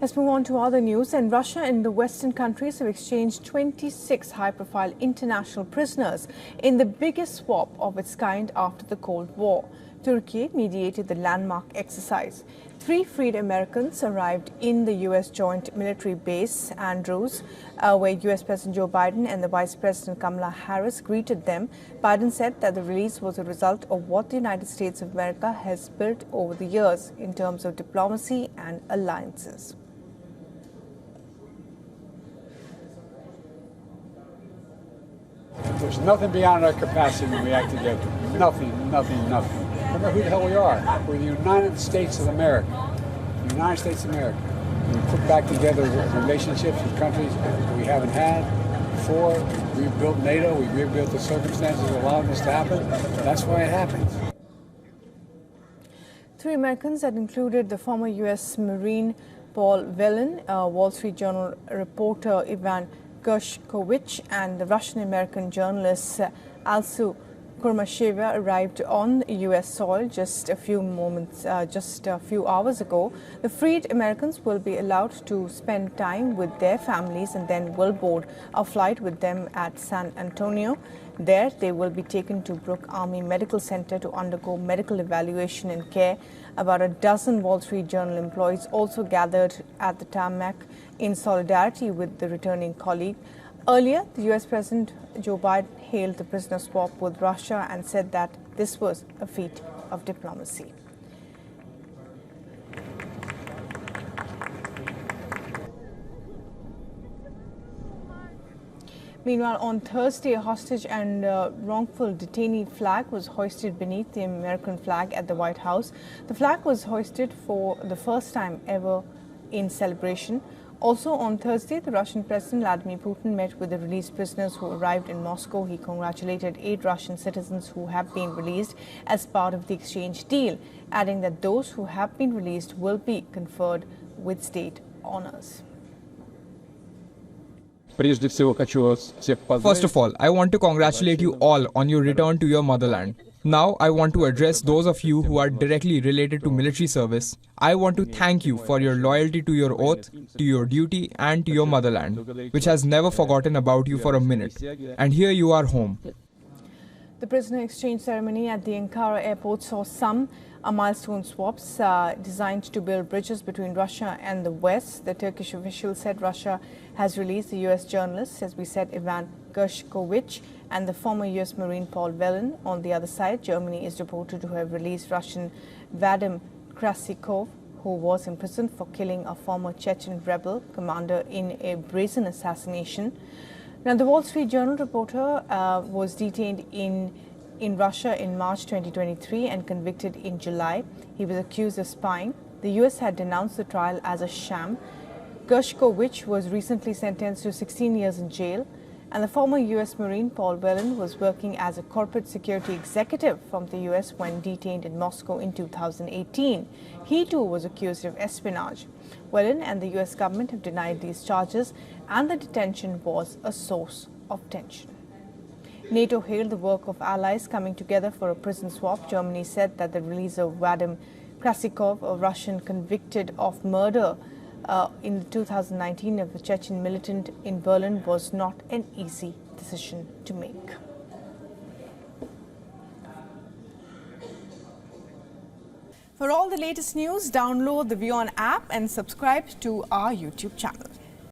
Let's move on to other news. And Russia and the Western countries have exchanged 26 high-profile international prisoners in the biggest swap of its kind after the Cold War. Turkey mediated the landmark exercise. 3 freed Americans arrived in the U.S. joint military base, Andrews, where U.S. President Joe Biden and the Vice President Kamala Harris greeted them. Biden said that the release was a result of what the United States of America has built over the years in terms of diplomacy and alliances. There's nothing beyond our capacity when we act together. Nothing. Remember who the hell we are. We're the United States of America. The United States of America. We put back together relationships with countries that we haven't had before. We rebuilt NATO. We rebuilt the circumstances that allowed this to happen. That's why it happens. 3 Americans that included the former U.S. Marine Paul Whelan, Wall Street Journal reporter Evan Gershkovich, and the Russian-American journalist Alsu Kurmasheva arrived on U.S. soil just a few hours ago. The freed Americans will be allowed to spend time with their families and then will board a flight with them at San Antonio. There, they will be taken to Brooke Army Medical Center to undergo medical evaluation and care. About a dozen Wall Street Journal employees also gathered at the tarmac in solidarity with the returning colleague. Earlier, the U.S. President Joe Biden hailed the prisoner swap with Russia and said that this was a feat of diplomacy. Meanwhile, on Thursday, a hostage and wrongful detainee flag was hoisted beneath the American flag at the White House. The flag was hoisted for the first time ever in celebration. Also on Thursday, the Russian President Vladimir Putin met with the released prisoners who arrived in Moscow. He congratulated 8 Russian citizens who have been released as part of the exchange deal, adding that those who have been released will be conferred with state honors. First of all, I want to congratulate you all on your return to your motherland. Now, I want to address those of you who are directly related to military service. I want to thank you for your loyalty to your oath, to your duty, and to your motherland, which has never forgotten about you for a minute. And here you are home. The prisoner exchange ceremony at the Ankara airport saw some milestone swaps designed to build bridges between Russia and the West. The Turkish official said Russia has released the U.S. journalist, as we said, Evan Gershkovich, and the former U.S. Marine Paul Whelan. On the other side, Germany is reported to have released Russian Vadim Krasikov, who was imprisoned for killing a former Chechen rebel commander in a brazen assassination. Now, the Wall Street Journal reporter was detained in Russia in March 2023 and convicted in July. He was accused of spying. The U.S. had denounced the trial as a sham. Gershkovich was recently sentenced to 16 years in jail, and the former U.S. Marine Paul Whelan was working as a corporate security executive from the U.S. when detained in Moscow in 2018. He too was accused of espionage. Whelan and the U.S. government have denied these charges, and the detention was a source of tension. NATO hailed the work of allies coming together for a prison swap. Germany said that the release of Vadim Krasikov, a Russian convicted of murder in 2019 of a Chechen militant in Berlin, was not an easy decision to make. For all the latest news, download the WION app and subscribe to our YouTube channel.